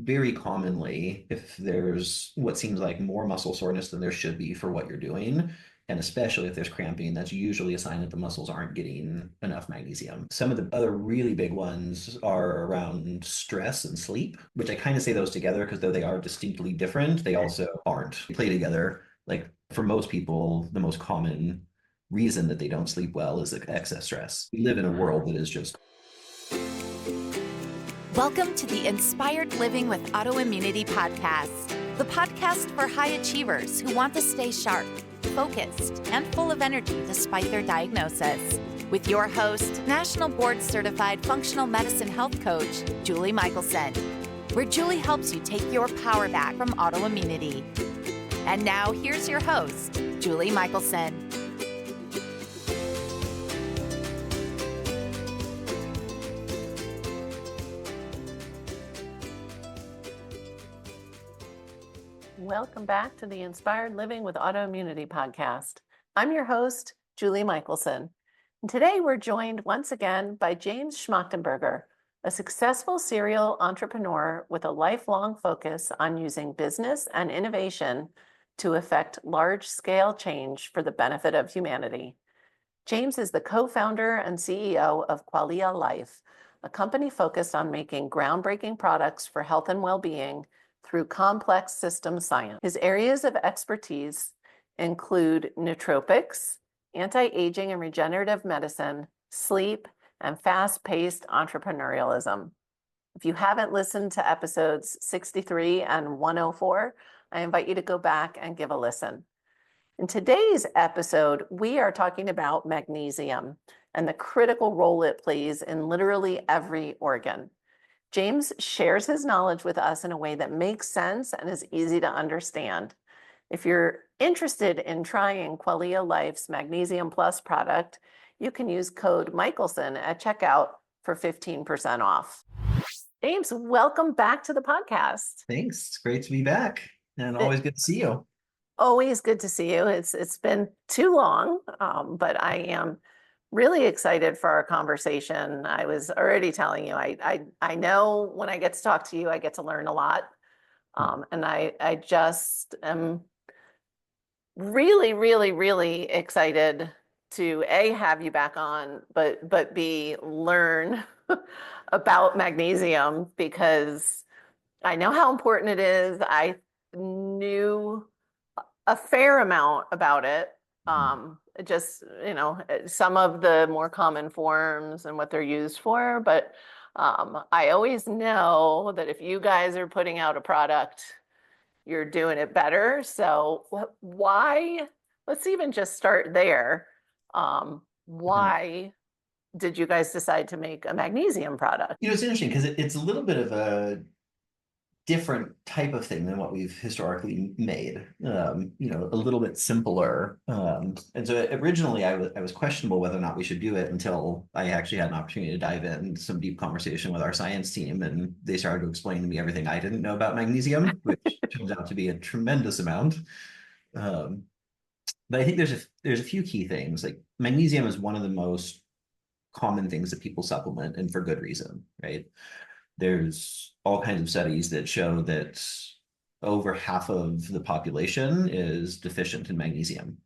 very commonly, if there's what seems like more muscle soreness than there should be for what you're doing, and especially if there's cramping, that's usually a sign that the muscles aren't getting enough magnesium. Some of the other really big ones are around stress and sleep, which I kind of say those together because though they are distinctly different, they also aren't. They play together. Like for most people, the most common reason that they don't sleep well is excess stress. We live in a world that is just Welcome to the Inspired Living with Autoimmunity podcast, the podcast for high achievers who want to stay sharp, focused, and full of energy despite their diagnosis. With your host, National Board Certified Functional Medicine Health Coach, Julie Michelson, where Julie helps you take your power back from autoimmunity. And now here's your host, Julie Michelson. Welcome back to the Inspired Living with Autoimmunity podcast. I'm your host, Julie Michelson. And today we're joined once again by James Schmactenberger, a successful serial entrepreneur with a lifelong focus on using business and innovation to effect large-scale change for the benefit of humanity. James is the co-founder and CEO of Qualia Life, a company focused on making groundbreaking products for health and well-being through complex system science. His areas of expertise include nootropics, anti-aging and regenerative medicine, sleep, and fast-paced entrepreneurialism. If you haven't listened to episodes 63 and 104, I invite you to go back and give a listen. In today's episode, we are talking about magnesium and the critical role it plays in literally every organ. James shares his knowledge with us in a way that makes sense and is easy to understand. If you're interested in trying Qualia Life's Magnesium Plus product, you can use code Michelson at checkout for 15% off. James, welcome back to the podcast. thanks. It's great to be back and always good to see you. Always good to see you. It's been too long, but I am really excited for our conversation. I was already telling you, I know when I get to talk to you, I get to learn a lot. And I just am really, really, really excited to A, have you back on, but B, learn about magnesium because I know how important it is. I knew a fair amount about it. Just, some of the more common forms and what they're used for. But I always know that if you guys are putting out a product, you're doing it better. So why, let's even just start there. Why did you guys decide to make a magnesium product? It's interesting because it's a little bit of a different type of thing than what we've historically made, a little bit simpler. And so originally I was questionable whether or not we should do it until I actually had an opportunity to dive into some deep conversation with our science team. And they started to explain to me everything I didn't know about magnesium, which turns out to be a tremendous amount. But I think there's a few key things. Like magnesium is one of the most common things that people supplement, and for good reason, right? There's all kinds of studies that show that over half of the population is deficient in magnesium.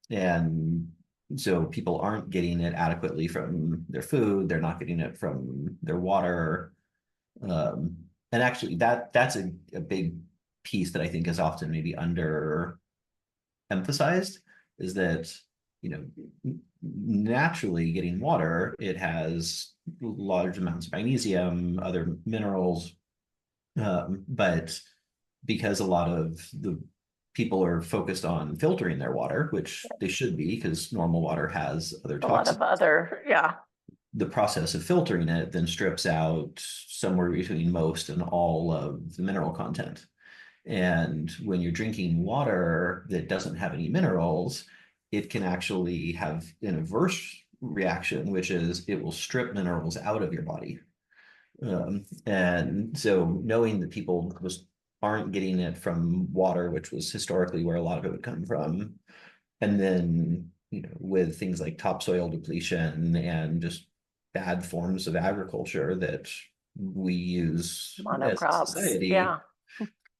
And so people aren't getting it adequately from their food. They're not getting it from their water. And actually that's a big piece that I think is often maybe under emphasized is that, naturally getting water, it has large amounts of magnesium, other minerals, but because a lot of the people are focused on filtering their water, which they should be because normal water has other toxins. A lot of other, yeah. The process of filtering it then strips out somewhere between most and all of the mineral content. And when you're drinking water that doesn't have any minerals, it can actually have an adverse reaction, which is it will strip minerals out of your body. And so knowing that people aren't getting it from water, which was historically where a lot of it would come from, and then with things like topsoil depletion and just bad forms of agriculture that we use as a Monocrops. society, Yeah.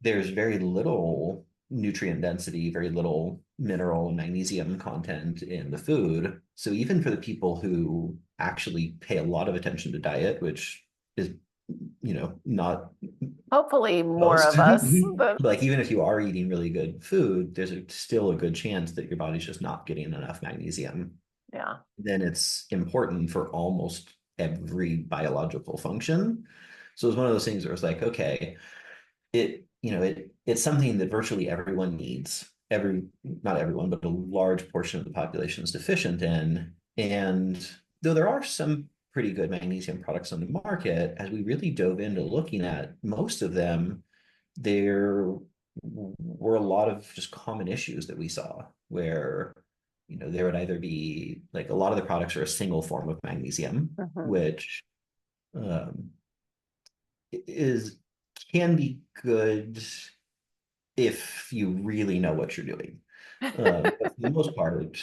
there's very little nutrient density, very little mineral and magnesium content in the food. So even for the people who actually pay a lot of attention to diet, which is, not Hopefully more most, of us. like even if you are eating really good food, there's still a good chance that your body's just not getting enough magnesium. Yeah. Then it's important for almost every biological function. So it's one of those things where it's like, okay, it's something that virtually everyone needs. Not everyone, but a large portion of the population is deficient in. And though there are some pretty good magnesium products on the market, as we really dove into looking at most of them, there were a lot of just common issues that we saw where, there would either be like a lot of the products are a single form of magnesium, Mhm. which um, is can be good if you really know what you're doing. But for the most part,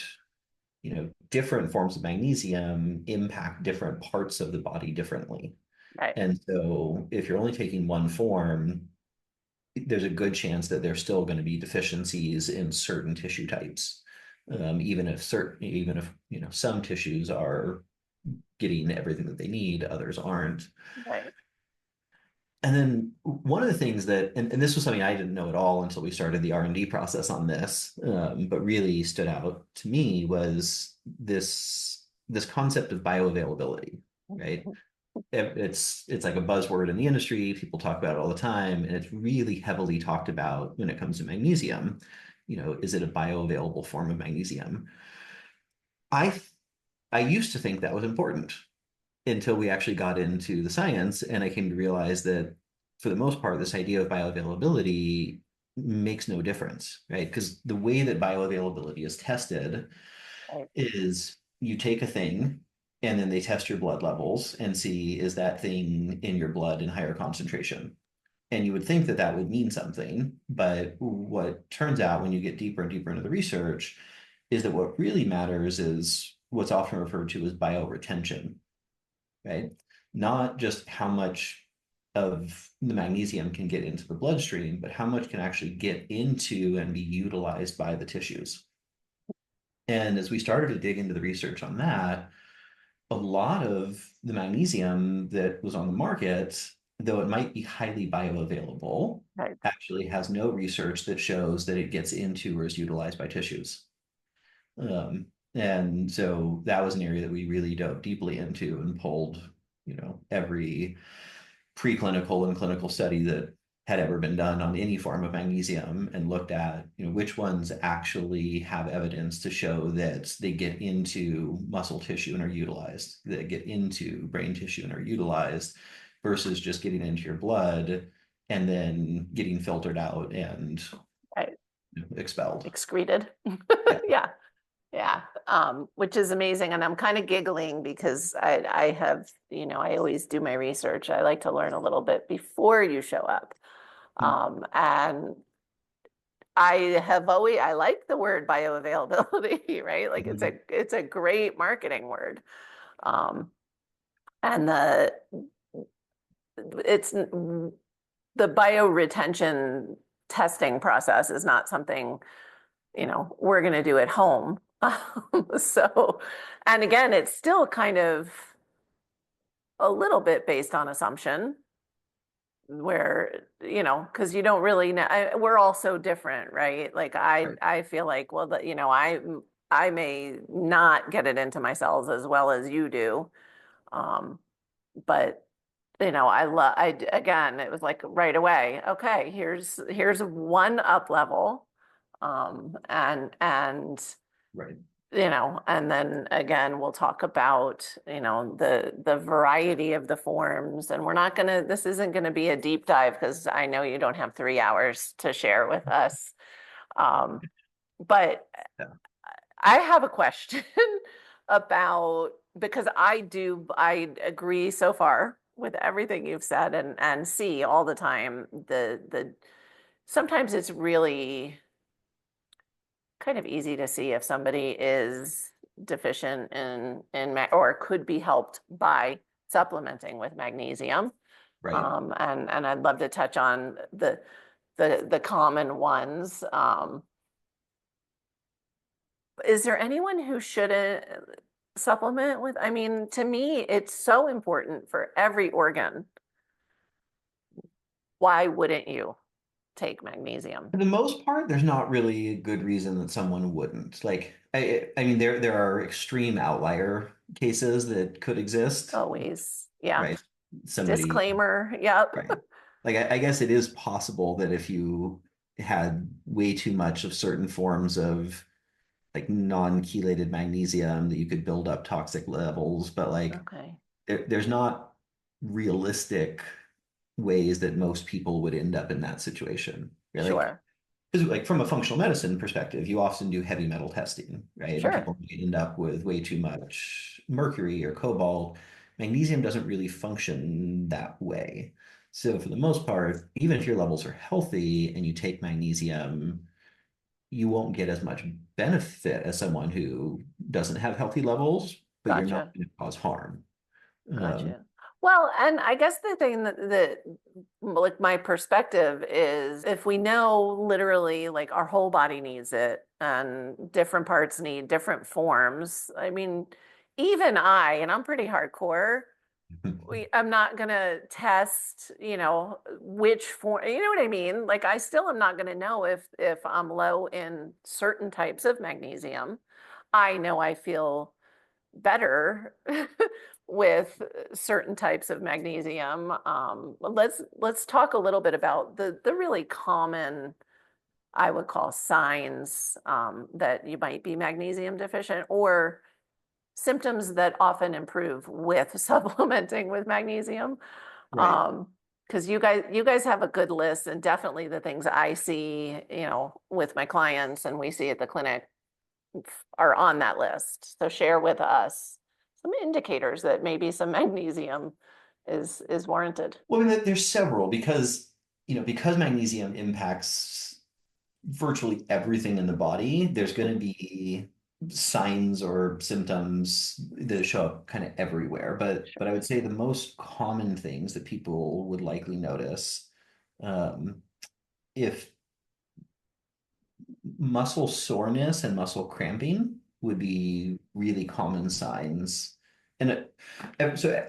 different forms of magnesium impact different parts of the body differently. Right. And so if you're only taking one form, there's a good chance that there's still going to be deficiencies in certain tissue types. Even if some tissues are getting everything that they need, others aren't. Right. And then one of the things that, and this was something I didn't know at all until we started the R&D process on this, but really stood out to me was this concept of bioavailability, right? It's like a buzzword in the industry. People talk about it all the time, and it's really heavily talked about when it comes to magnesium. Is it a bioavailable form of magnesium? I I used to think that was important until we actually got into the science, and I came to realize that for the most part, this idea of bioavailability makes no difference, right? Because the way that bioavailability is tested Right. is you take a thing and then they test your blood levels and see is that thing in your blood in higher concentration. And you would think that that would mean something, but what turns out when you get deeper and deeper into the research is that what really matters is what's often referred to as bioretention, right? Not just how much of the magnesium can get into the bloodstream, but how much can actually get into and be utilized by the tissues. And as we started to dig into the research on that, a lot of the magnesium that was on the market, though it might be highly bioavailable, Right. actually has no research that shows that it gets into or is utilized by tissues. And so that was an area that we really dove deeply into and pulled, every preclinical and clinical study that had ever been done on any form of magnesium and looked at, which ones actually have evidence to show that they get into muscle tissue and are utilized, that get into brain tissue and are utilized versus just getting into your blood and then getting filtered out and Right. expelled. Excreted. Yeah. Yeah. Yeah. Which is amazing. And I'm kind of giggling because I have, I always do my research. I like to learn a little bit before you show up. And I like the word bioavailability, right? Like Mhm. it's a great marketing word. Um, and it's the bioretention testing process is not something, we're going to do at home. So, and again, it's still kind of a little bit based on assumption where, because you don't really know, we're all so different, right? Like Right. I feel like, well, I may not get it into my cells as well as you do. Um, but again, it was like right away, okay, here's one up level. And Right. and then again, we'll talk about, the variety of the forms. And this isn't gonna be a deep dive because I know you don't have 3 hours to share with us. Um, but Yeah. I have a question about, because I agree so far with everything you've said and see all the time sometimes it's really kind of easy to see if somebody is deficient or could be helped by supplementing with magnesium. Right. And I'd love to touch on the common ones. Is there anyone who shouldn't supplement with? I mean, to me, it's so important for every organ. Why wouldn't you take magnesium? For the most part, there's not really a good reason that someone wouldn't. Like, I mean, there are extreme outlier cases that could exist, Always. Yeah. right? Somebody, Disclaimer. Yep. right? Like, I guess it is possible that if you had way too much of certain forms of like non-chelated magnesium, that you could build up toxic levels, but like Okay. there's not realistic ways that most people would end up in that situation. Right? Like, Sure. because like from a functional medicine perspective, you often do heavy metal testing, right? And Sure. people may end up with way too much mercury or cobalt. Magnesium doesn't really function that way. So for the most part, even if your levels are healthy and you take magnesium, you won't get as much benefit as someone who doesn't have healthy levels, but you're not Gotcha. going to cause harm. Um, Gotcha. Well, and I guess the thing that like my perspective is if we know literally like our whole body needs it and different parts need different forms. I mean, even and I'm pretty hardcore. I'm not gonna test, which form, you know what I mean? Like I still am not gonna know if I'm low in certain types of magnesium. I know I feel better with certain types of magnesium. Let's talk a little bit about the really common, I would call signs that you might be magnesium deficient or symptoms that often improve with supplementing with magnesium. right. Because you guys have a good list, and definitely the things I see, with my clients and we see at the clinic are on that list. So share with us some indicators that maybe some magnesium is warranted. Well, I mean, there's several because, because magnesium impacts virtually everything in the body, there's going to be signs or symptoms that show up kind of everywhere. But I would say the most common things that people would likely notice, um, if muscle soreness and muscle cramping would be really common signs. And so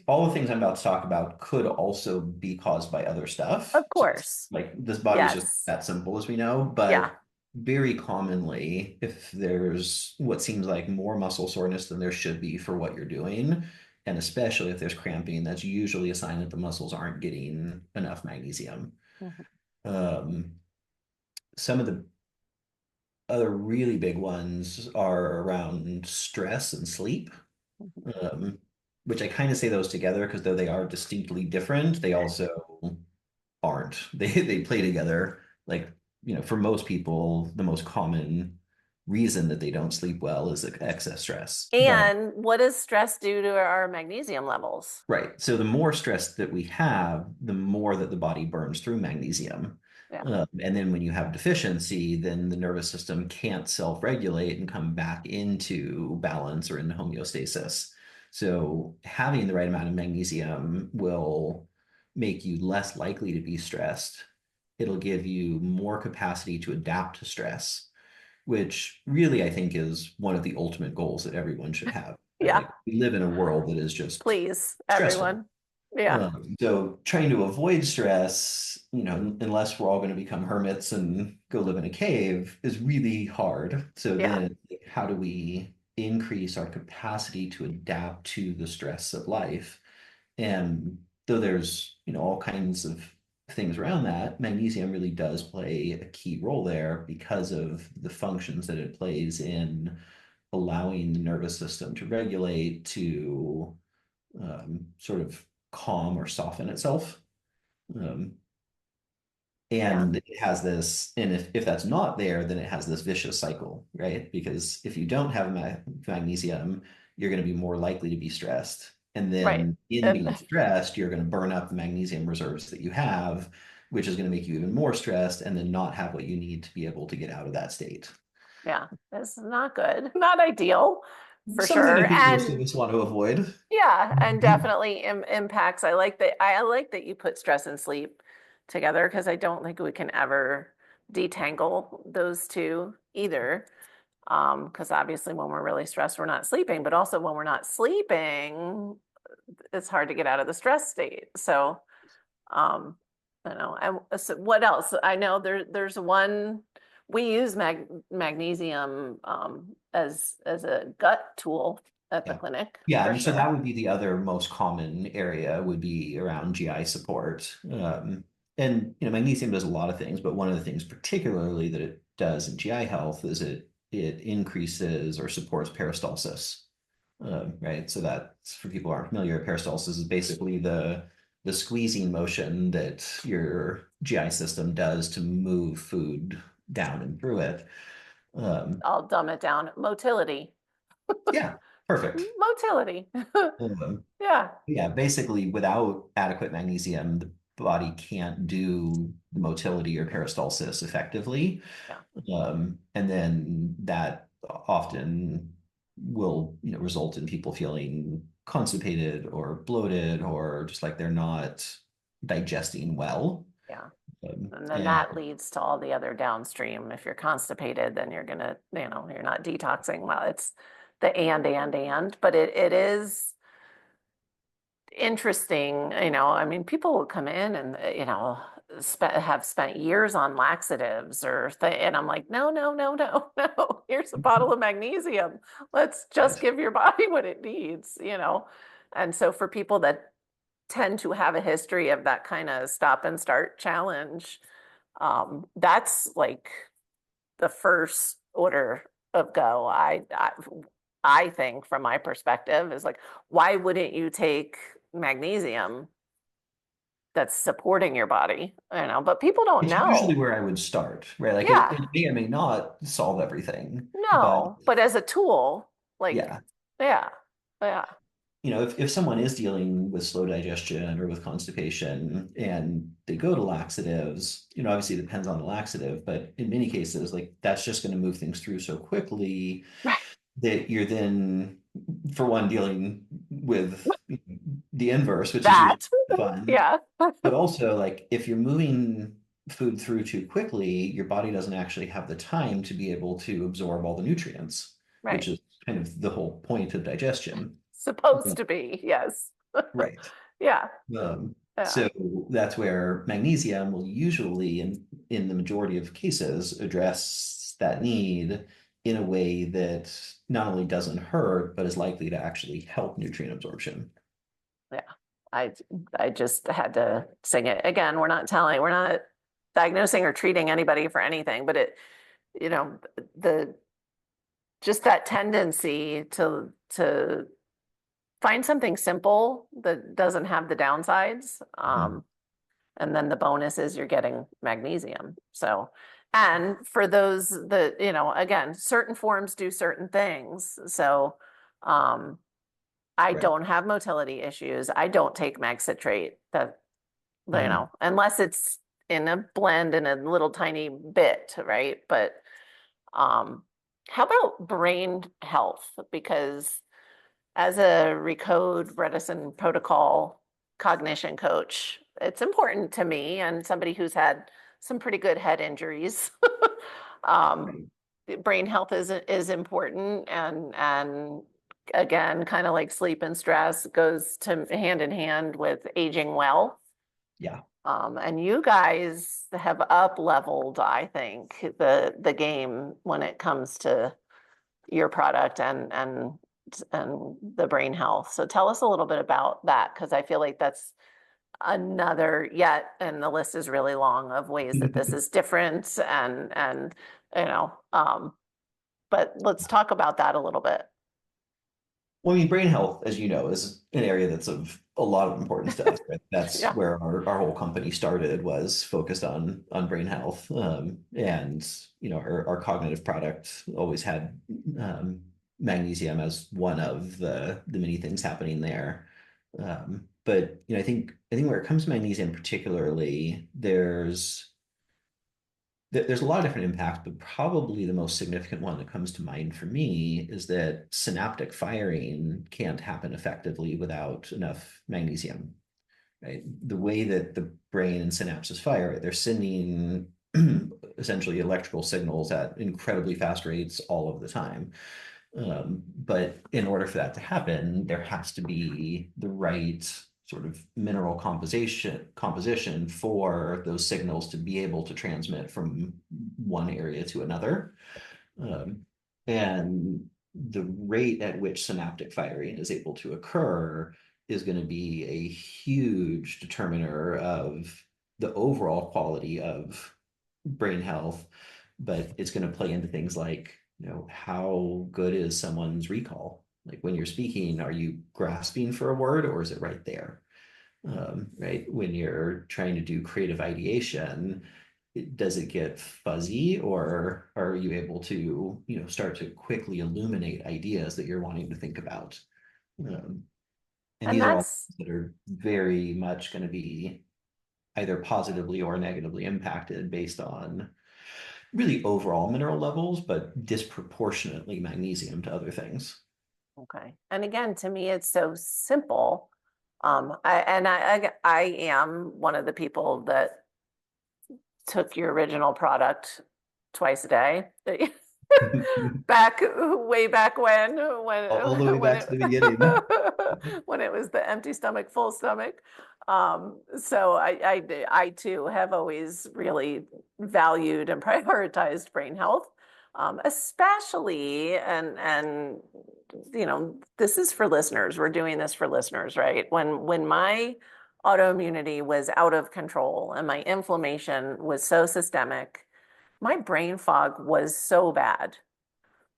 all the things I'm about to talk about could also be caused by other stuff. Of So course. like this body is just Yes. that simple as we know, Yeah. but very commonly, if there's what seems like more muscle soreness than there should be for what you're doing, and especially if there's cramping, that's usually a sign that the muscles aren't getting enough magnesium. Mhm. Um, some of the other really big ones are around stress and sleep, Mhm. um, which I kind of say those together because though they are distinctly different, they also aren't. They play together. Like, for most people, the most common reason that they don't sleep well is excess stress. But And what does stress do to our magnesium levels? right. So the more stress that we have, the more that the body burns through magnesium. Yeah. And then when you have deficiency, then the nervous system can't self-regulate and come back into balance or into homeostasis. So having the right amount of magnesium will make you less likely to be stressed. It'll give you more capacity to adapt to stress, which really I think is one of the ultimate goals that everyone should have, right? Yeah. Like we live in a world that is just Please, stressful. everyone. Yeah. So trying to avoid stress, unless we're all going to become hermits and go live in a cave, is really hard. So Yeah. then, how do we increase our capacity to adapt to the stress of life? And though there's, all kinds of things around that, magnesium really does play a key role there because of the functions that it plays in allowing the nervous system to regulate, to sort of calm or soften itself. Um, Yeah. and it has this, and if that's not there, then it has this vicious cycle, right? Because if you don't have magnesium, you're going to be more likely to be stressed. And Right. then in being stressed, you're going to burn up the magnesium reserves that you have, which is going to make you even more stressed and then not have what you need to be able to get out of that state. Yeah. It's not good. Not ideal. for Something I sure. think most of And us want to avoid. yeah, and definitely impacts. I like that you put stress and sleep together because I don't think we can ever detangle those two either. Because obviously when we're really stressed, we're not sleeping, but also when we're not sleeping, it's hard to get out of the stress state. So, um, so what else? I know there's one we use magnesium as a gut tool at the Yeah. clinic Yeah, I for mean, so that sure. would be the other most common area would be around GI support. And magnesium does a lot of things, but one of the things particularly that it does in GI health is it increases or supports peristalsis. Right? So that's for people who aren't familiar, peristalsis is basically the squeezing motion that your GI system does to move food down and through it. Um, I'll dumb it down. Motility. yeah, perfect. Motility. Um, Yeah. Yeah, basically, without adequate magnesium, the body can't do the motility or peristalsis effectively. Yeah. And then that often will, result in people feeling constipated or bloated or just like they're not digesting well. Yeah. Um, And then and that leads to all the other downstream. If you're constipated, then you're gonna, you're not detoxing. Well, it's the and, but it is interesting, I mean, people will come in and, have spent years on laxatives and I'm like, no, no, no, no, no. Here's a bottle of magnesium. Let's just right. give your body what it needs, And so for people that tend to have a history of that kind of stop and start challenge, that's like the first order of go. I think from my perspective is like, why wouldn't you take magnesium that's supporting your body? But people don't It's usually know. where I would start, right? Like it, Yeah, it may or may not solve everything, but no, but as a tool, like, yeah. yeah, yeah, If someone is dealing with slow digestion or with constipation and they go to laxatives, obviously it depends on the laxative, but in many cases, like that's just going to move things through so quickly right. that you're then, for one, dealing with the inverse, which is That, usually fun, yeah, but also like if you're moving food through too quickly, your body doesn't actually have the time to be able to absorb all the nutrients, which right. is kind of the whole point of digestion. Supposed to be, yes. Right. Yeah, yeah, So that's where magnesium will usually, in the majority of cases, address that need in a way that not only doesn't hurt, but is likely to actually help nutrient absorption. yeah. I I just had to sing it again. We're not diagnosing or treating anybody for anything, but you know, the just that tendency to find something simple that doesn't have the downsides. Mhm. And then the bonus is you're getting magnesium. So, and for those that, again, certain forms do certain things. So, um, I Right. don't have motility issues. I don't take mag citrate that, Mhm. unless it's in a blend in a little tiny bit, right? But um, how about brain health? Because as a Recode Bredesen protocol cognition coach, it's important to me and somebody who's had some pretty good head injuries. um, Right. Brain health is important, and again, kind of like sleep and stress goes to hand in hand with aging well. Yeah. And you guys have up leveled, I think, the game when it comes to your product and the brain health. So tell us a little bit about that because I feel like that's another yet, and the list is really long of ways that this is different and you know, but let's talk about that a little bit. Well, I mean, brain health, as you know, is an area that's of a lot of importance to us, right? That's Yeah. where our whole company started, was focused on brain health. And our cognitive product always had um, magnesium as one of the many things happening there. But I think where it comes to magnesium particularly, there's a lot of different impacts, but probably the most significant one that comes to mind for me is that synaptic firing can't happen effectively without enough magnesium, right? The way that the brain and synapses fire, they're sending essentially electrical signals at incredibly fast rates all of the time. But in order for that to happen, there has to be the right sort of mineral composition for those signals to be able to transmit from one area to another. Um, and the rate at which synaptic firing is able to occur is going to be a huge determiner of the overall quality of brain health, but it's going to play into things like, how good is someone's recall? Like when you're speaking, are you grasping for a word or is it right there? Right? When you're trying to do creative ideation, does it get fuzzy or are you able to, start to quickly illuminate ideas that you're wanting to think about? Um, and And these are all that's things that are very much going to be either positively or negatively impacted based on really overall mineral levels, but disproportionately magnesium to other things. okay. And again, to me, it's so simple. I am one of the people that took your original product twice a day. Back way back All the way when back it to the beginning. when it was the empty stomach, full stomach. So I too have always really valued and prioritized brain health, especially and this is for listeners. We're doing this for listeners, right? When my autoimmunity was out of control and my inflammation was so systemic, my brain fog was so bad.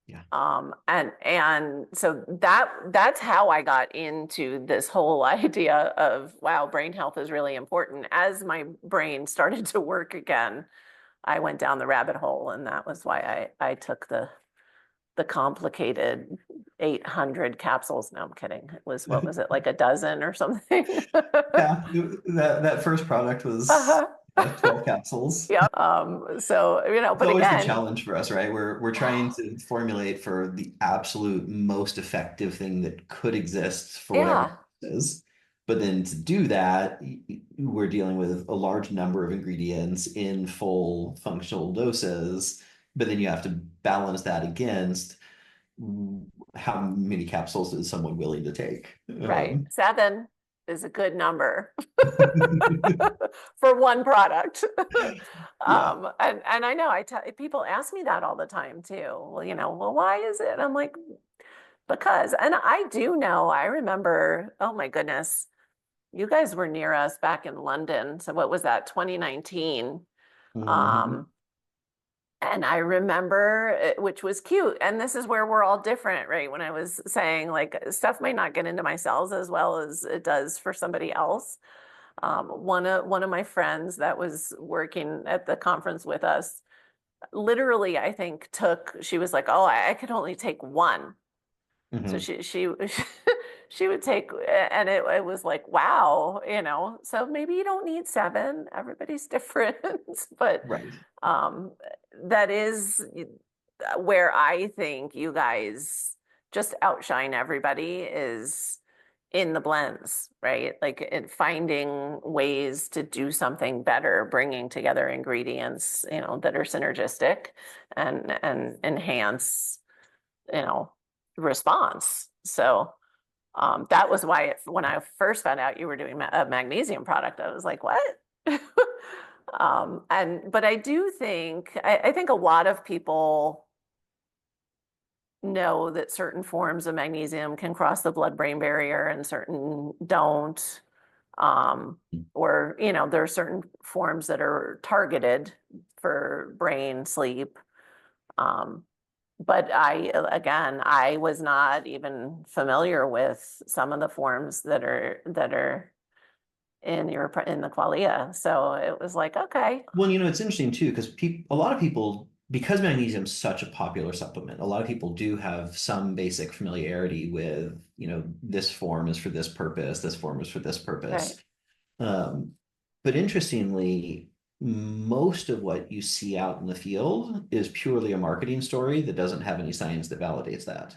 Yeah. And so that's how I got into this whole idea of, wow, brain health is really important. As my brain started to work again, I went down the rabbit hole, and that was why I took the complicated 800 capsules. No, I'm kidding. It was, what was it, like a dozen or something? Yeah, that first product was Uh-huh. 12 capsules. Yep. So, It's but always the again, challenge for us, right? We're trying to formulate for the absolute most effective thing that could exist for whatever it yeah, is. But then to do that, we're dealing with a large number of ingredients in full functional doses. But then you have to balance that against how many capsules is someone willing to take. right. 7 is a good number for one product. Yeah. And I know people ask me that all the time too. Well, well, why is it? I'm like, because, and I do know, I remember, oh my goodness, you guys were near us back in London. So what was that, 2019? Mhm. Um, and I remember, which was cute. And this is where we're all different, right? When I was saying like stuff might not get into my cells as well as it does for somebody else. One of my friends that was working at the conference with us, literally, I think she was like, oh, I could only take one. So Mhm. she she would take, and it was like, wow, so maybe you don't need 7. Everybody's different, but Right. um, that is where I think you guys just outshine everybody is in the blends, right? Like finding ways to do something better, bringing together ingredients, that are synergistic and enhance, you know, response. So that was why when I first found out you were doing a magnesium product, I was like, what? But I do think, I think a lot of people know that certain forms of magnesium can cross the blood-brain barrier and certain don't. Or, there are certain forms that are targeted for brain sleep. Um, but again, I was not even familiar with some of the forms that are in the qualia. So it was like, okay, Well, it's interesting too, because a lot of people, because magnesium is such a popular supplement, a lot of people do have some basic familiarity with, this form is for this purpose, this form is for this right. purpose. Um, but interestingly, most of what you see out in the field is purely a marketing story that doesn't have any science that validates that.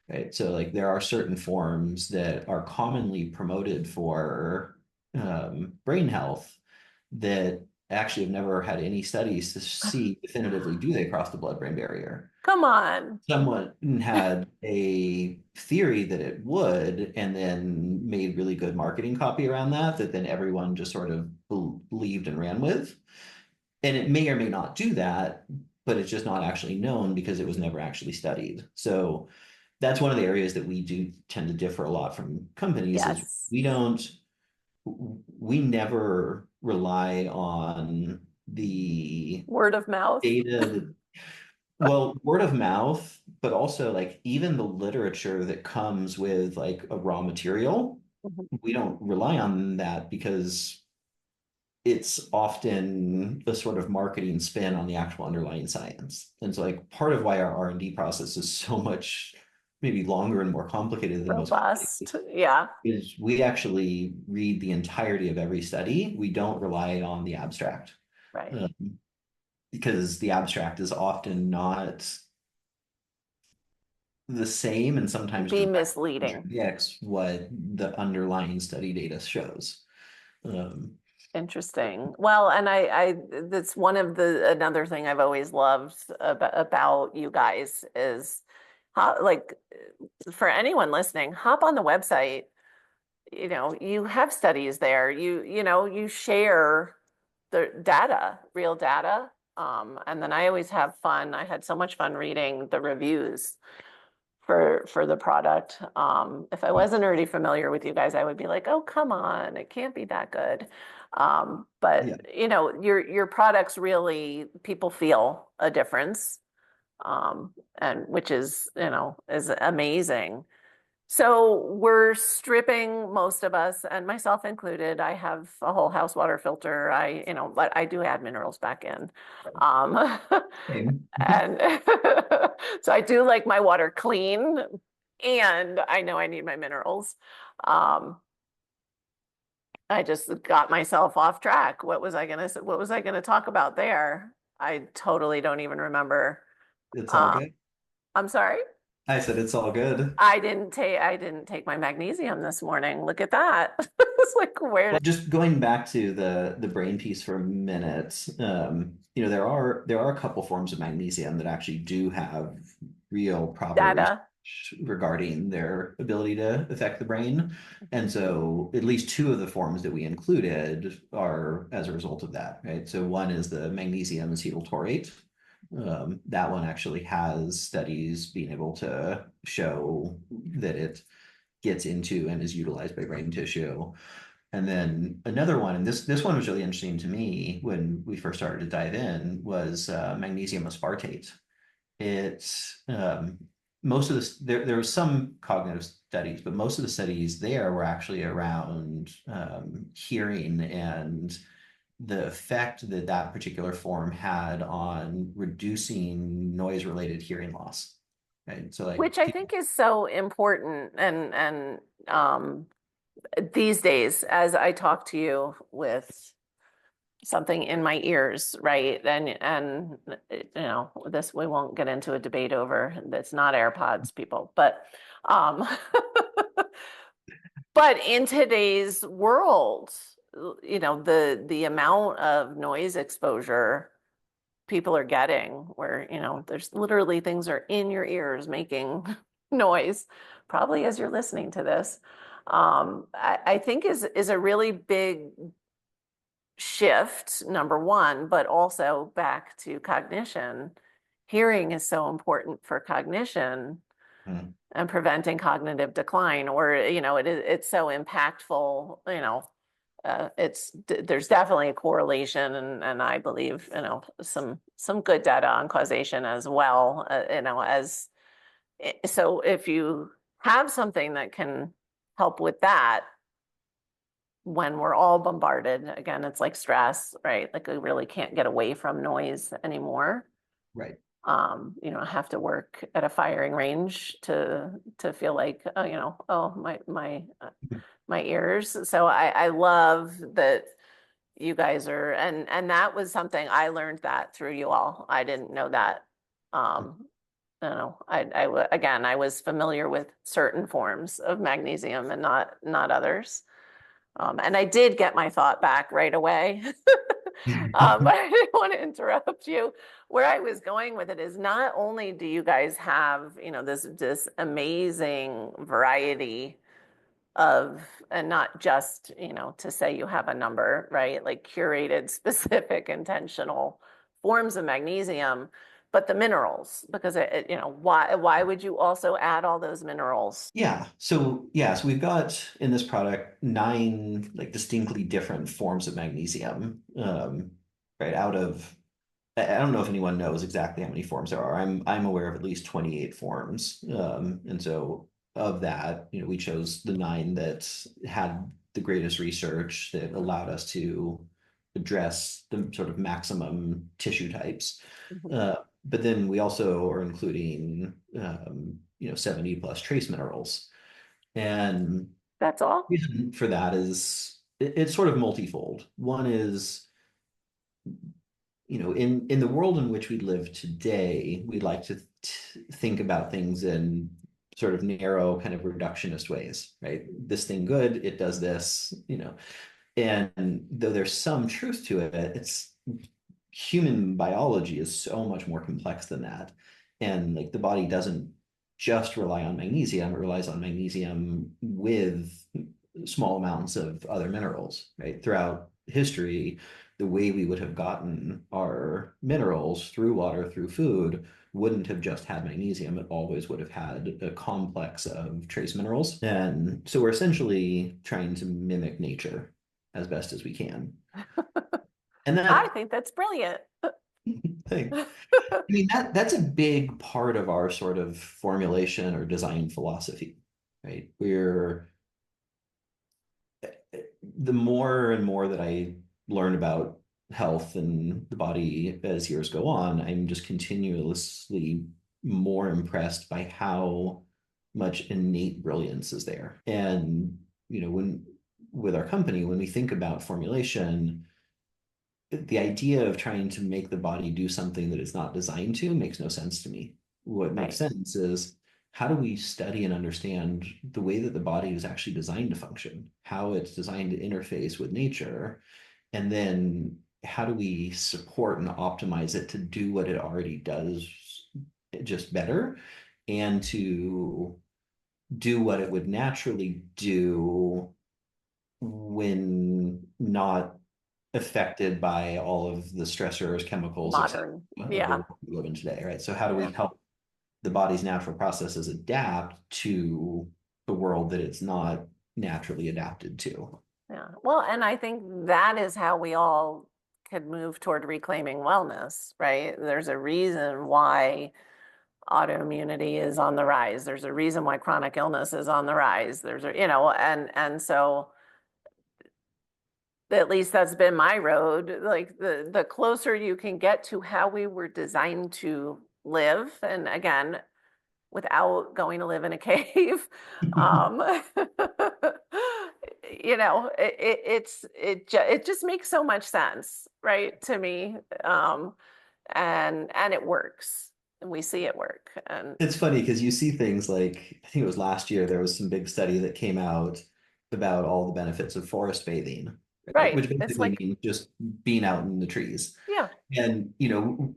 Right. So like there are certain forms that are commonly promoted for brain health that actually have never had any studies to see definitively do they cross the blood-brain barrier. Come on. Someone had a theory that it would, and then made really good marketing copy around that, that then everyone just sort of believed and ran with. And it may or may not do that, but it's just not actually known because it was never actually studied. So that's one of the areas that we do tend to differ a lot from companies is Yes. we never rely on the Word of mouth. data that, well, word of mouth, but also like even the literature that comes with like a raw material, Mhm. we don't rely on that because it's often a sort of marketing spin on the actual underlying science. And so like part of why our R&D process is so much maybe longer and more complicated than most Robust. companies Yeah. is we actually read the entirety of every study. We don't rely on the abstract. Right. Um, because the abstract is often not the same and sometimes Be direct misleading. contradicts what the underlying study data shows. Um, Interesting. Well, and that's one of another thing I've always loved about you guys is how, like, for anyone listening, hop on the website. You have studies there. You share the data, real data. And then I always have fun. I had so much fun reading the reviews for the product. If I wasn't already familiar with you guys, I would be like, oh, come on, it can't be that good. But yeah, your products really people feel a difference. And which is amazing. So we're stripping most of us, and myself included. I have a whole house water filter. But I do add minerals back in. Um, same. and so I do like my water clean, and I know I need my minerals. Um, I just got myself off track. What was I gonna talk about there? I totally don't even remember. It's all Um, good. I'm sorry. I said it's all good. I didn't take my magnesium this morning. Look at that. It's like where Well, just going back to the brain piece for a minute, there are a couple forms of magnesium that actually do have real proper data. research regarding their ability to affect the brain. And so at least two of the forms that we included are as a result of that, right? So one is the magnesium acetyltaurate. That one actually has studies being able to show that it gets into and is utilized by brain tissue. And then another one, and this one was really interesting to me when we first started to dive in, was magnesium aspartate. It's most of this there was some cognitive studies, but most of the studies there were actually around hearing and the effect that that particular form had on reducing noise-related hearing loss. Right. So like Which I think is so important. And these days, as I talk to you with something in my ears, right? And this we won't get into a debate over. That's not AirPods, people, but um, but in today's world, the amount of noise exposure people are getting where, there's literally things are in your ears making noise, probably as you're listening to this. I think is a really big shift, number one, but also back to cognition. Hearing is so important for cognition hmm, and preventing cognitive decline, or it's so impactful. There's definitely a correlation, and I believe some good data on causation as well. So if you have something that can help with that when we're all bombarded, again, it's like stress, right? Like we really can't get away from noise anymore. right. Have to work at a firing range to feel like, oh, my ears. So I love that, you guys are, and that was something I learned that through you all. I didn't know that. I don't know. Again, I was familiar with certain forms of magnesium and not others. And I did get my thought back right away. But I didn't want to interrupt you. Where I was going with it is not only do you guys have, this amazing variety of, and not just, to say you have a number, right? Like curated, specific, intentional forms of magnesium, but the minerals, because why would you also add all those minerals? So we've got in this product nine like distinctly different forms of magnesium. Right out of I don't know if anyone knows exactly how many forms there are. I'm aware of at least 28 forms. And so of that, we chose the nine that had the greatest research that allowed us to address the sort of maximum tissue types. Mhm. But then we also are including 70 plus trace minerals. And That's all? the reason for that is it's sort of multifold. One is in the world in which we live today, we like to think about things in sort of narrow, kind of reductionist ways, right? This thing good, it does this, and though there's some truth to it, it's human biology is so much more complex than that. And like the body doesn't just rely on magnesium, it relies on magnesium with small amounts of other minerals, right? Throughout history, the way we would have gotten our minerals through water, through food, wouldn't have just had magnesium. It always would have had a complex of trace minerals. And so we're essentially trying to mimic nature as best as we can. And I that think that's brilliant. thing, I mean, that's a big part of our sort of formulation or design philosophy, right? The more and more that I learn about health and the body as years go on, I'm just continuously more impressed by how much innate brilliance is there. And, when with our company, when we think about formulation, the idea of trying to make the body do something that it's not designed to makes no sense to me. What makes Right, sense is how do we study and understand the way that the body is actually designed to function, how it's designed to interface with nature, and then how do we support and optimize it to do what it already does just better and to do what it would naturally do when not affected by all of the stressors, chemicals, et cetera, modern. of the Yeah, world we live in today, right? So how do we yeah, help the body's natural processes adapt to the world that it's not naturally adapted to? yeah. Well, and I think that is how we all could move toward reclaiming wellness, right? There's a reason why autoimmunity is on the rise. There's a reason why chronic illness is on the rise. And so at least that's been my road. Like the closer you can get to how we were designed to live, and again, without going to live in a cave, um, it just makes so much sense, right, to me, and it works, and we see it work, and It's funny because you see things like, I think it was last year, there was some big study that came out about all the benefits of forest bathing, right? right, Which it's basically like, means just being out in the trees. yeah, And,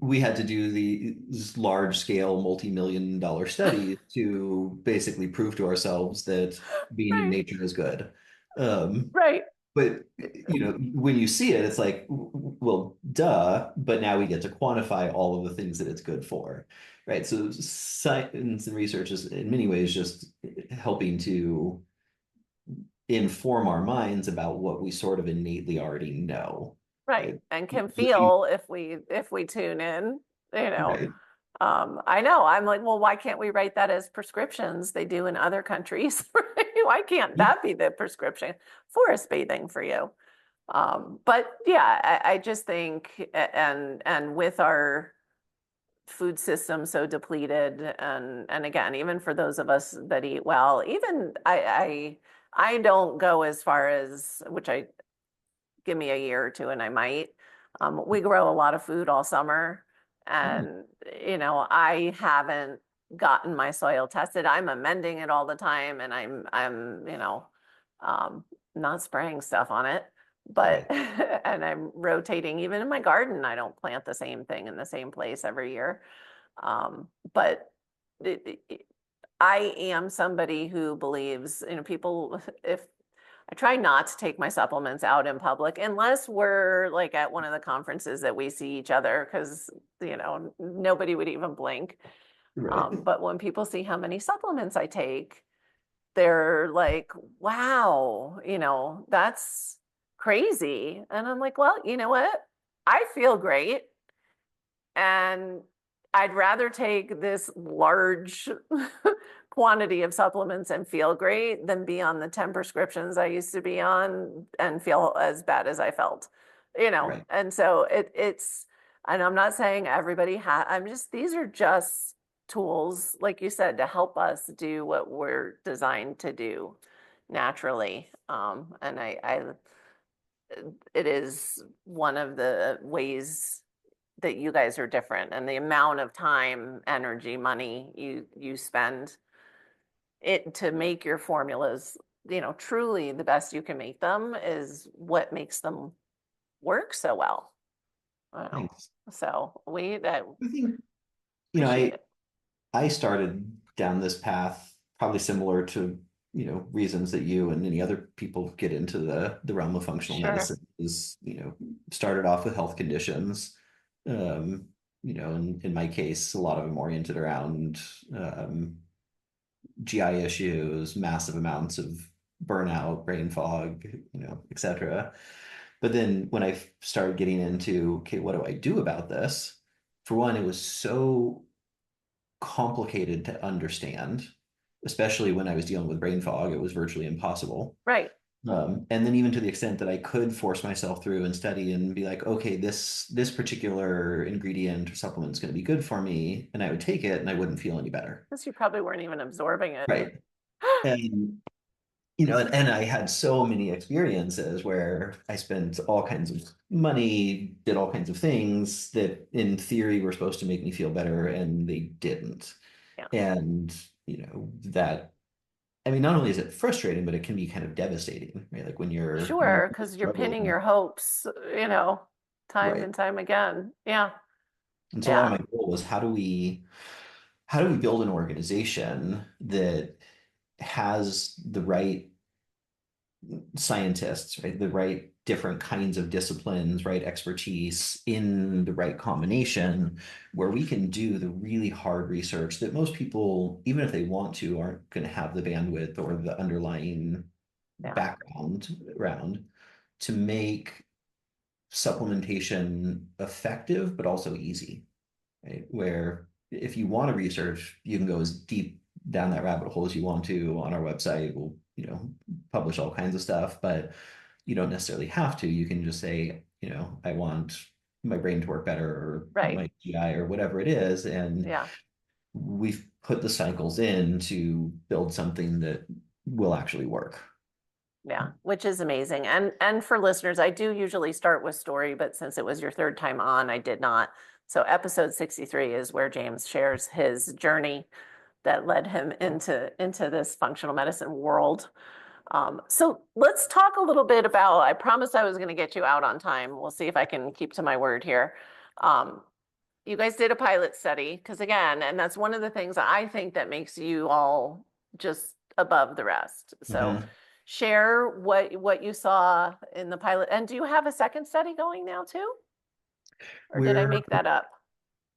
we had to do these large scale, multi-million dollar studies to basically prove to ourselves that being in right, nature is good. Um, right, but, when you see it, it's like, well, duh, but now we get to quantify all of the things that it's good for, right? So science and research is in many ways just helping to inform our minds about what we sort of innately already know, right, right? and can Living- feel if we tune in, you know. Right. I know. I'm like, well, why can't we write that as prescriptions? They do in other countries, right? Why can't that be the prescription? Forest bathing for you. But yeah, I just think, and with our food system so depleted, and again, even for those of us that eat well, even I don't go as far as, which I give me a year or two and I might. We grow a lot of food all summer, Mm. and I haven't gotten my soil tested. I'm amending it all the time, and I'm um, not spraying stuff on it, but Right. and I'm rotating. Even in my garden, I don't plant the same thing in the same place every year. But I am somebody who believes, people, if I try not to take my supplements out in public unless we're like at one of the conferences that we see each other, because, nobody would even blink. Right. But when people see how many supplements I take, they're like, wow, that's crazy. And I'm like, well, you know what? I feel great. And I'd rather take this large quantity of supplements and feel great than be on the 10 prescriptions I used to be on and feel as bad as I felt, Right. And so and I'm not saying everybody I'm just, these are just tools, like you said, to help us do what we're designed to do naturally. And it is one of the ways that you guys are different, and the amount of time, energy, money you spend it to make your formulas, truly the best you can make them is what makes them work so well. Thanks. So we I think, appreciate I it. I started down this path probably similar to, reasons that you and many other people get into the realm of functional Sure. medicine is, started off with health conditions. In my case, a lot of them oriented around GI issues, massive amounts of burnout, brain fog, etc. But then when I started getting into, okay, what do I do about this? For one, it was so complicated to understand, especially when I was dealing with brain fog. It was virtually impossible. Right. And then even to the extent that I could force myself through and study and be like, okay, this particular ingredient or supplement is going to be good for me, and I would take it and I wouldn't feel any better. Because you probably weren't even absorbing it. Right. And and I had so many experiences where I spent all kinds of money, did all kinds of things that in theory were supposed to make me feel better, and they didn't. Yeah. And, that, I mean, not only is it frustrating, but it can be kind of devastating, right? Like when you're Sure, because you're pinning struggling, your hopes, time right? and time again. Yeah. And so a lot of Yeah. my goal was how do we build an organization that has the right scientists, right? The right different kinds of disciplines, right? Expertise in the right combination, where we can do the really hard research that most people, even if they want to, aren't going to have the bandwidth or the underlying Yeah. background around to make supplementation effective, but also easy, right? Where if you want to research, you can go as deep down that rabbit hole as you want to on our website. We'll, publish all kinds of stuff, but you don't necessarily have to. You can just say, I want my brain to work better or Right. my GI or whatever it is. And Yeah. we've put the cycles in to build something that will actually work. Yeah, which is amazing. And for listeners, I do usually start with story, but since it was your third time on, I did not. So episode 63 is where James shares his journey that led him into this functional medicine world. So let's talk a little bit about, I promised I was going to get you out on time. We'll see if I can keep to my word here. Um, you guys did a pilot study, because again, and that's one of the things I think that makes you all just above the rest. So Mhm. share what you saw in the pilot. And do you have a second study going now too? Or did I We're make that up?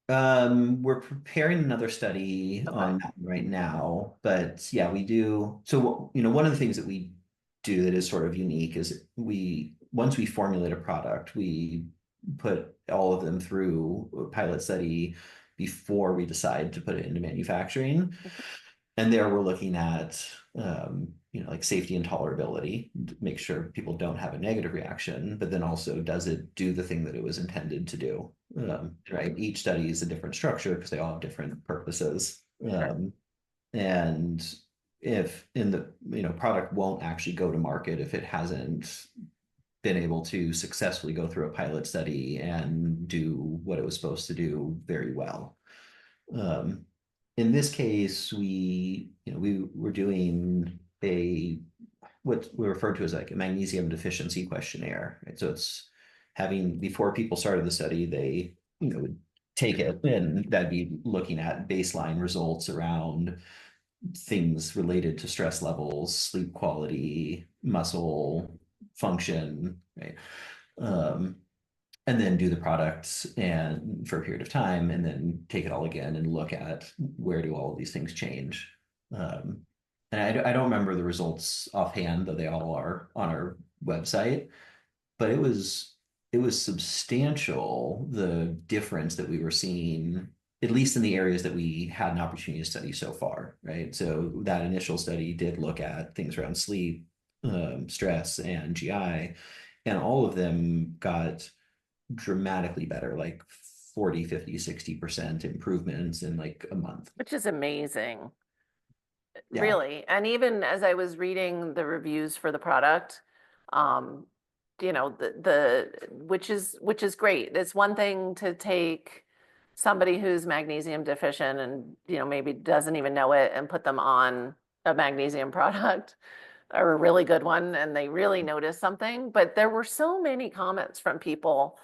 we're preparing another study Okay. on that right now, but yeah, we do. So, one of the things that we do that is sort of unique is once we formulate a product, we put all of them through a pilot study before we decide to put it into manufacturing. And there we're looking at, like safety and tolerability, to make sure people don't have a negative reaction, but then also does it do the thing that it was intended to do? Right. Each study is a different structure because they all have different purposes. Sure. And if in the, product won't actually go to market if it hasn't been able to successfully go through a pilot study and do what it was supposed to do very well. Um, in this case, we were doing a what we refer to as like a magnesium deficiency questionnaire. Right? So it's having before people started the study, they would take it, and that'd be looking at baseline results around things related to stress levels, sleep quality, muscle function, right? Um, and then do the product and for a period of time, and then take it all again and look at where do all of these things change. Um, and I don't remember the results offhand, though they all are on our website. But it was substantial, the difference that we were seeing, at least in the areas that we had an opportunity to study so far, right? So that initial study did look at things around sleep, stress, and GI, and all of them got dramatically better, like 40, 50, 60% improvements in like a month. which is amazing, Yeah, really. And even as I was reading the reviews for the product, um, which is great. It's one thing to take somebody who's magnesium deficient and, maybe doesn't even know it and put them on a magnesium product or a really good one and they really notice something. But there were so many comments from people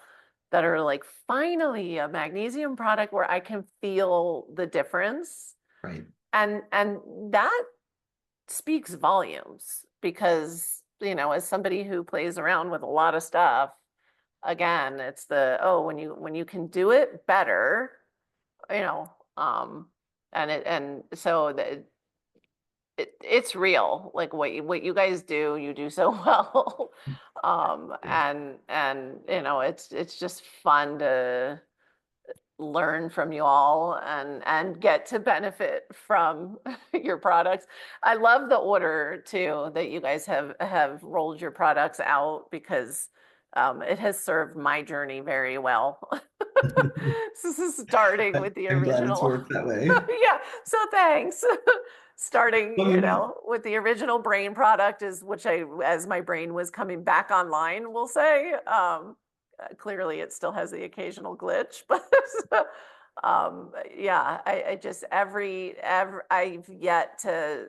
that are like, finally, a magnesium product where I can feel the difference. right. And that speaks volumes because, as somebody who plays around with a lot of stuff, again, it's when you can do it better, you know, um, and so it's real. Like what you guys do, you do so well. And it's just fun to learn from you all and get to benefit from your products. I love the order too that you guys have rolled your products out because it has served my journey very well. This is starting with the I'm glad it's original. worked that way. Yeah, so thanks. Starting, I mean, with the original brain product is which as my brain was coming back online, we'll say. Clearly it still has the occasional glitch, but yeah, I just I've yet to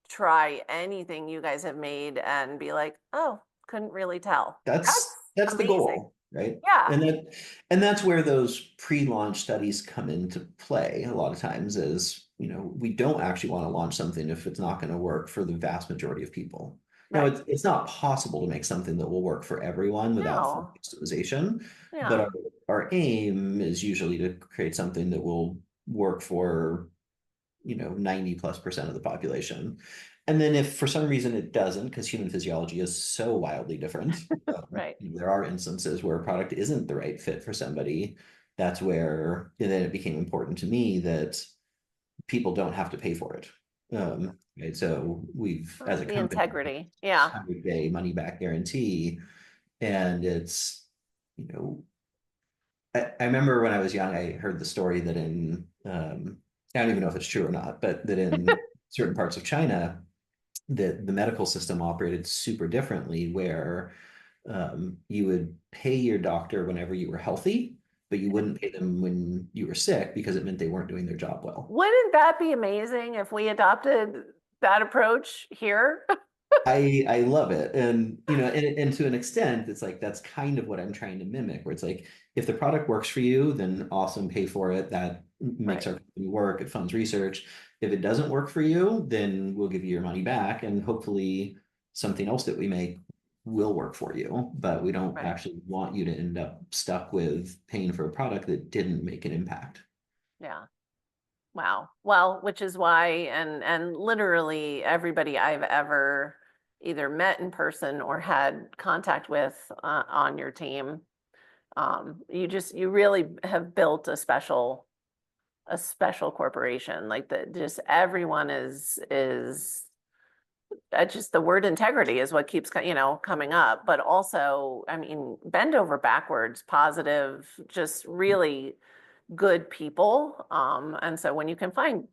try anything you guys have made and be like, oh, couldn't really tell. That's that's the amazing. goal, right? Yeah, And that's where those pre-launch studies come into play a lot of times is, we don't actually want to launch something if it's not going to work for the vast majority of people. Now, right. it's not possible to make something that will work for everyone without full No, customization, but yeah, our aim is usually to create something that will work for 90+% of the population. And then if for some reason it doesn't, because human physiology is so wildly different, right, there are instances where a product isn't the right fit for somebody. That's where then it became important to me that people don't have to pay for it. Right. So we've, as a the company, integrity. Yeah, 100-day money back guarantee. And it's, you know, I remember when I was young, I heard the story that I don't even know if it's true or not, but that in certain parts of China, that the medical system operated super differently, where you would pay your doctor whenever you were healthy, but you wouldn't pay them when you were sick because it meant they weren't doing their job well. wouldn't that be amazing if we adopted that approach here? I love it. And and to an extent, it's like that's kind of what I'm trying to mimic, where it's like if the product works for you, then awesome, pay for it. That makes Right, our company work, it funds research. If it doesn't work for you, then we'll give you your money back, and hopefully something else that we make will work for you. But we don't right. actually want you to end up stuck with paying for a product that didn't make an impact. Yeah. Wow. Well, which is why, and literally everybody I've ever either met in person or had contact with on your team, you really have built a special corporation. Like that, just everyone is just the word integrity is what keeps coming up. But also, I mean, bend over backwards, positive, just really good people. And so when you can find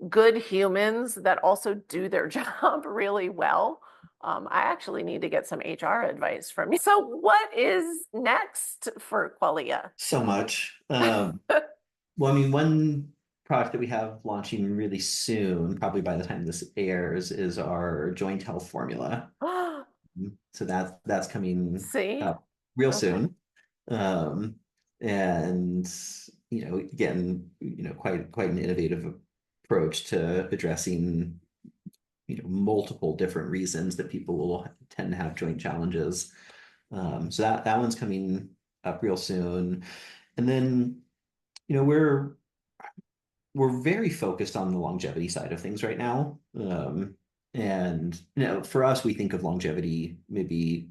good humans that also do their job really well, I actually need to get some HR advice from you. So what is next for Qualia? So much. Well, I mean, one product that we have launching really soon, probably by the time this airs, is our joint health formula. So that's coming See? up real Okay. soon. Um, and again, quite an innovative approach to addressing, multiple different reasons that people will tend to have joint challenges. So that one's coming up real soon. And then, you know, we're very focused on the longevity side of things right now. And for us, we think of longevity maybe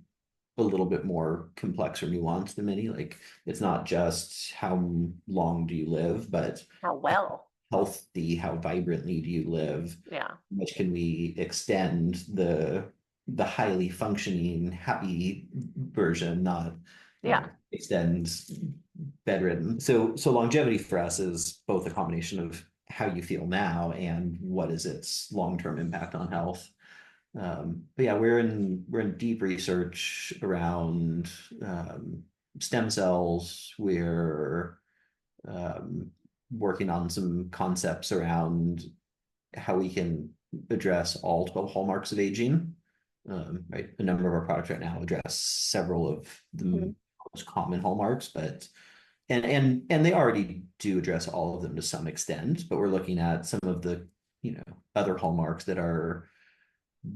a little bit more complex or nuanced than many. Like it's not just how long do you live, but How well? healthy, how vibrantly do you live? Yeah. How much can we extend the highly functioning, happy version, not Yeah. extend bedridden. So longevity for us is both a combination of how you feel now and what is its long-term impact on health. But yeah, we're in deep research around stem cells. We're working on some concepts around how we can address all 12 hallmarks of aging. Right, a number of our products right now address several of the Mhm. most common hallmarks, but and they already do address all of them to some extent, but we're looking at some of the other hallmarks that are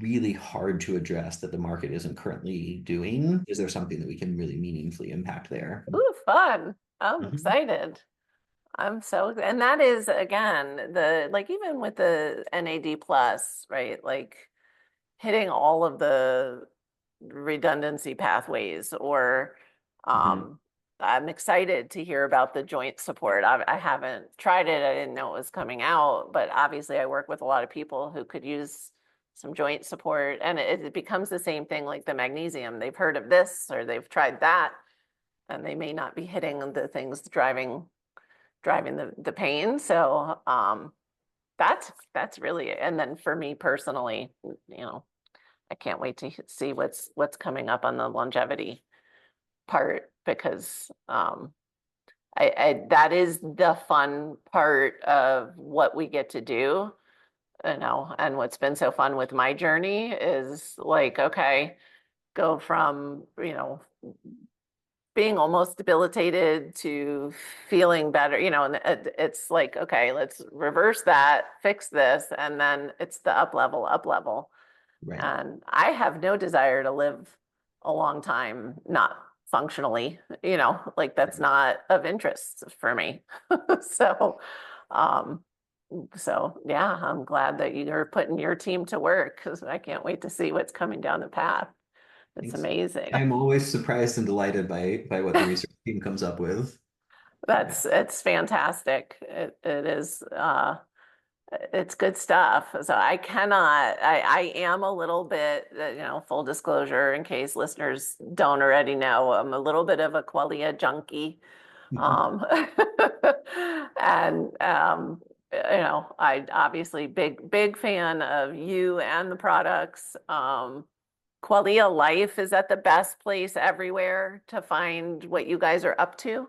really hard to address that the market isn't currently doing. Is there something that we can really meaningfully impact there? Ooh, fun. I'm Mhm. excited. And that is again, like even with the NAD plus, right? Like hitting all of the redundancy pathways or Mhm. um I'm excited to hear about the joint support. I haven't tried it. I didn't know it was coming out, but obviously I work with a lot of people who could use some joint support and it becomes the same thing like the magnesium. They've heard of this or they've tried that and they may not be hitting the things driving the pain. So that's really and then for me personally, I can't wait to see what's coming up on the longevity part because I that is the fun part of what we get to do, and what's been so fun with my journey is like, okay, go from, being almost debilitated to feeling better, and it's like, okay, let's reverse that, fix this, and then it's the up level. Right. And I have no desire to live a long time, not functionally, like that's not of interest for me. So, um, so yeah, I'm glad that you're putting your team to work because I can't wait to see what's coming down the path. It's Thanks. amazing. I'm always surprised and delighted by what the research team comes up with. Yeah. It's fantastic. It is it's good stuff. So I am a little bit, full disclosure in case listeners don't already know, I'm a little bit of a Qualia junkie. Um, and I obviously big fan of you and the products. Qualia Life, is that the best place everywhere to find what you guys are up to?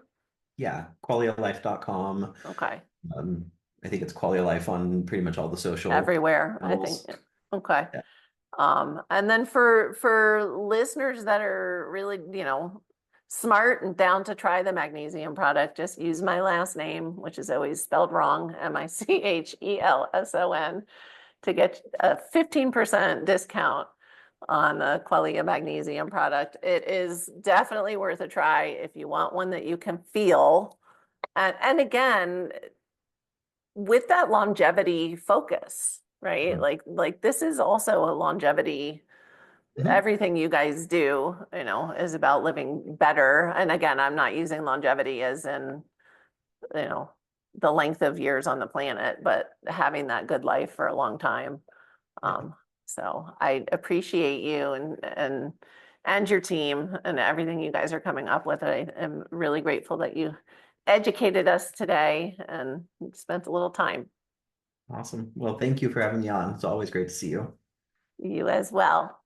Yeah, qualialife.com. Okay. Um, I think it's Qualia Life on pretty much all the social Everywhere, I think. channels. Okay. Yeah. And then for listeners that are really, smart and down to try the magnesium product, just use my last name, which is always spelled wrong, Michelson, to get a 15% discount on the Quellia magnesium product. It is definitely worth a try if you want one that you can feel. And again, with that longevity focus, right? Mhm. Like this is also a longevity. Mhm. Everything you guys do, is about living better. And again, I'm not using longevity as in, you know, the length of years on the planet, but having that good life for a long time. Yeah. So I appreciate you and your team and everything you guys are coming up with. I am really grateful that you educated us today and spent a little time. Awesome. Well, thank you for having me on. It's always great to see you. You as well.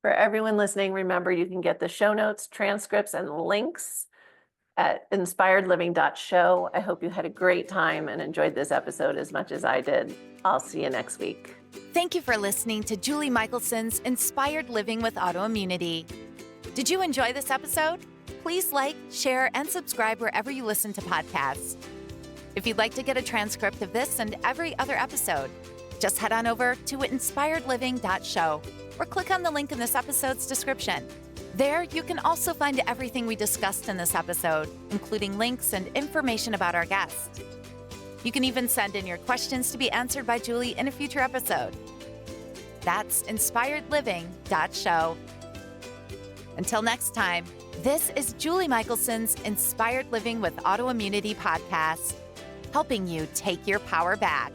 For everyone listening, remember you can get the show notes, transcripts, and links at inspiredliving.show. I hope you had a great time and enjoyed this episode as much as I did. I'll see you next week. Thank you for listening to Julie Michelson's Inspired Living with Autoimmunity. Did you enjoy this episode? Please like, share, and subscribe wherever you listen to podcasts. If you'd like to get a transcript of this and every other episode, just head on over to inspiredliving.show or click on the link in this episode's description. There, you can also find everything we discussed in this episode, including links and information about our guest. You can even send in your questions to be answered by Julie in a future episode. That's inspiredliving.show. Until next time, this is Julie Michelson's Inspired Living with Autoimmunity podcast, helping you take your power back.